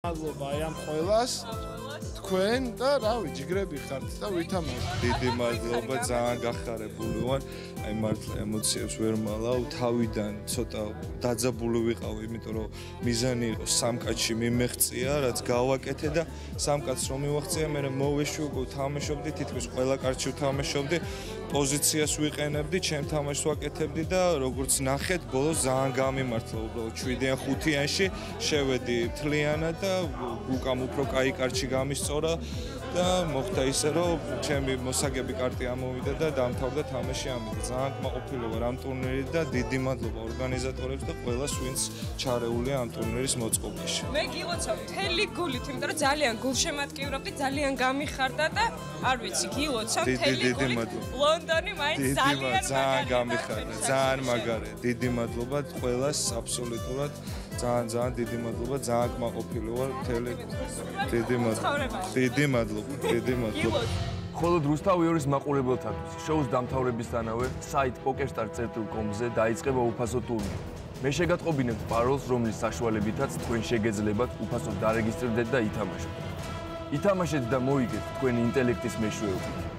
მადლობა აი ამ ყველას თქვენ და რავი ჯიგრები ხართ და ვითამაშოთ. დიდი მადლობა, ძალიან გახარებული ვარ. აი მართლა ემოციებს ვერ მალავ, თავიდან ცოტა დაძაბული ვიყავ, იმიტომ რომ მიზანი იყო სამკაცში მიმეღწია, რაც გავაკეთე და სამკაცს რომ მივაღწია, მე მოვეში უკვე თამაშობდი, თითქმის ყველა კარტში ვთამაშობდი, პოზიციას ვიყენებდი, ჩემ თამაშს ვაკეთებდი და როგორც ნახეთ, ბოლოს ძალიან გამიმართლა, უბრალოდ 7-დან 5-იანში შევედი მთლიანად და უკამ უფრო კაი კარტში გამისწორა და მოხდა ისე, რომ ჩემი მოსაგები კარტი ამოვიდა და დამთავრდა თამაში ამით. ძალიან კმაყოფილი ვარ ამ ტურნირით და დიდი მადლობა ორგანიზატორებს და ყველას, ვინც ჩარეულია ამ ტურნირის მოწყობაში. მე გილოცავ მთელი გულით, იმიტომ რომ ძალიან გულშემატკივრობდი, ძალიან გამიხარდა და არ ვიცი, გილოცავ მთელი გულით. ლონდონი მაინც ძალიან გამიხარდა, ძალიან მაგარია. დიდი მადლობა ყველას აბსოლუტურად. ძალიან დიდი მადლობა, ძალიან კმაყოფილი ვარ მთელი. დიდი მადლობა. მხოლოდ რუსთავი ორის მაყურებელთათვის შოუს დამთავრებისთანავე საიტ pokerstar.com-ზე დაიწყება უფასო ტურნირი. მე შეგატყობინებთ პაროლს, რომლის საშუალებითაც თქვენ შეგეძლებათ უფასოდ დარეგისტრირდეთ და ითამაშოთ. ითამაშეთ და მოიგეთ თქვენი ინტელექტის მეშვეობით.